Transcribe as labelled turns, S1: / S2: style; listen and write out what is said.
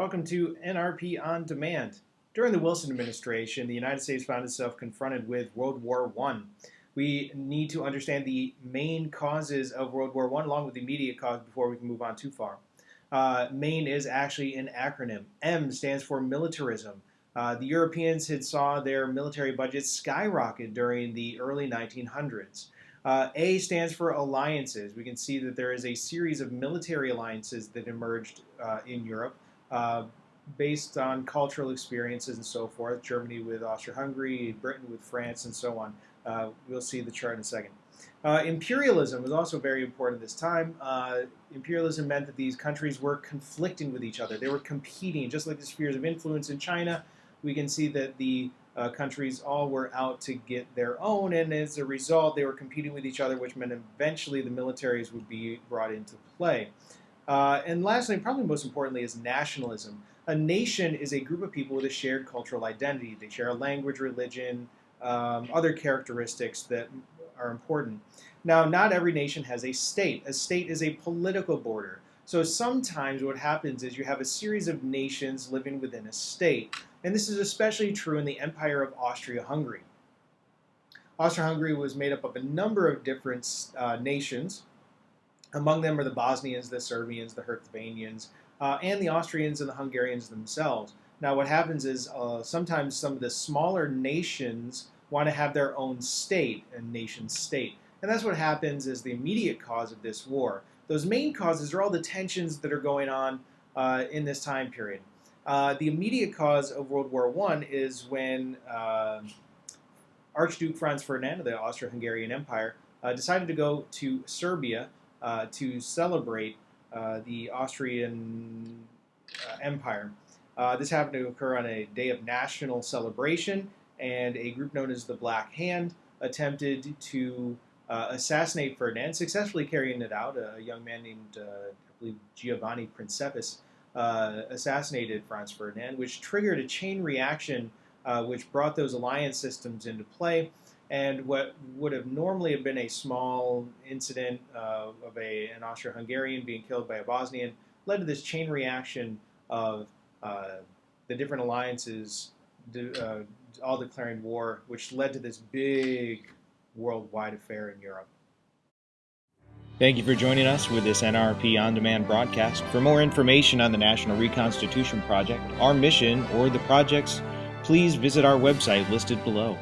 S1: welcome to NRP On Demand. During the Wilson administration, the United States found itself confronted with World War I. We need to understand the main causes of World War I along with the immediate cause before we can move on too far. MAIN is actually an acronym. M stands for militarism. The Europeans had saw their military budgets skyrocket during the early 1900s. A stands for alliances. We can see that there is a series of military alliances that emerged in Europe based on cultural experiences and so forth. Germany with Austria-Hungary, Britain with France, and so on. We'll see the chart in a second. Imperialism was also very important at this time. Imperialism meant that these countries were conflicting with each other. They were competing, just like the spheres of influence in China. We can see that the countries all were out to get their own, and as a result, they were competing with each other, which meant eventually the militaries would be brought into play. And lastly, and probably most importantly, is nationalism. A nation is a group of people with a shared cultural identity. They share a language, religion, other characteristics that are important. Now, not every nation has a state. A state is a political border. So sometimes what happens is you have a series of nations living within a state. And this is especially true in the Empire of Austria-Hungary. Austria-Hungary was made up of a number of different nations. Among them are the Bosnians, the Serbians, the Herzegovinians, and the Austrians and the Hungarians themselves. Now what happens is sometimes some of the smaller nations want to have their own state, a nation state. And that's what happens as the immediate cause of this war. Those main causes are all the tensions that are going on in this time period. The immediate cause of World War I is when Archduke Franz Ferdinand of the Austro-Hungarian Empire decided to go to Serbia to celebrate the Austrian Empire. This happened to occur on a day of national celebration, and a group known as the Black Hand attempted to assassinate Ferdinand, successfully carrying it out. A young man named, I believe, Giovanni Principis assassinated Franz Ferdinand, which triggered a chain reaction which brought those alliance systems into play. And what would have normally have been a small incident of an Austro-Hungarian being killed by a Bosnian led to this chain reaction of the different alliances all declaring war, which led to this big worldwide affair in Europe.
S2: Thank you for joining us with this NRP On Demand broadcast. For more information on the National Reconstitution Project, our mission, or the projects, please visit our website listed below.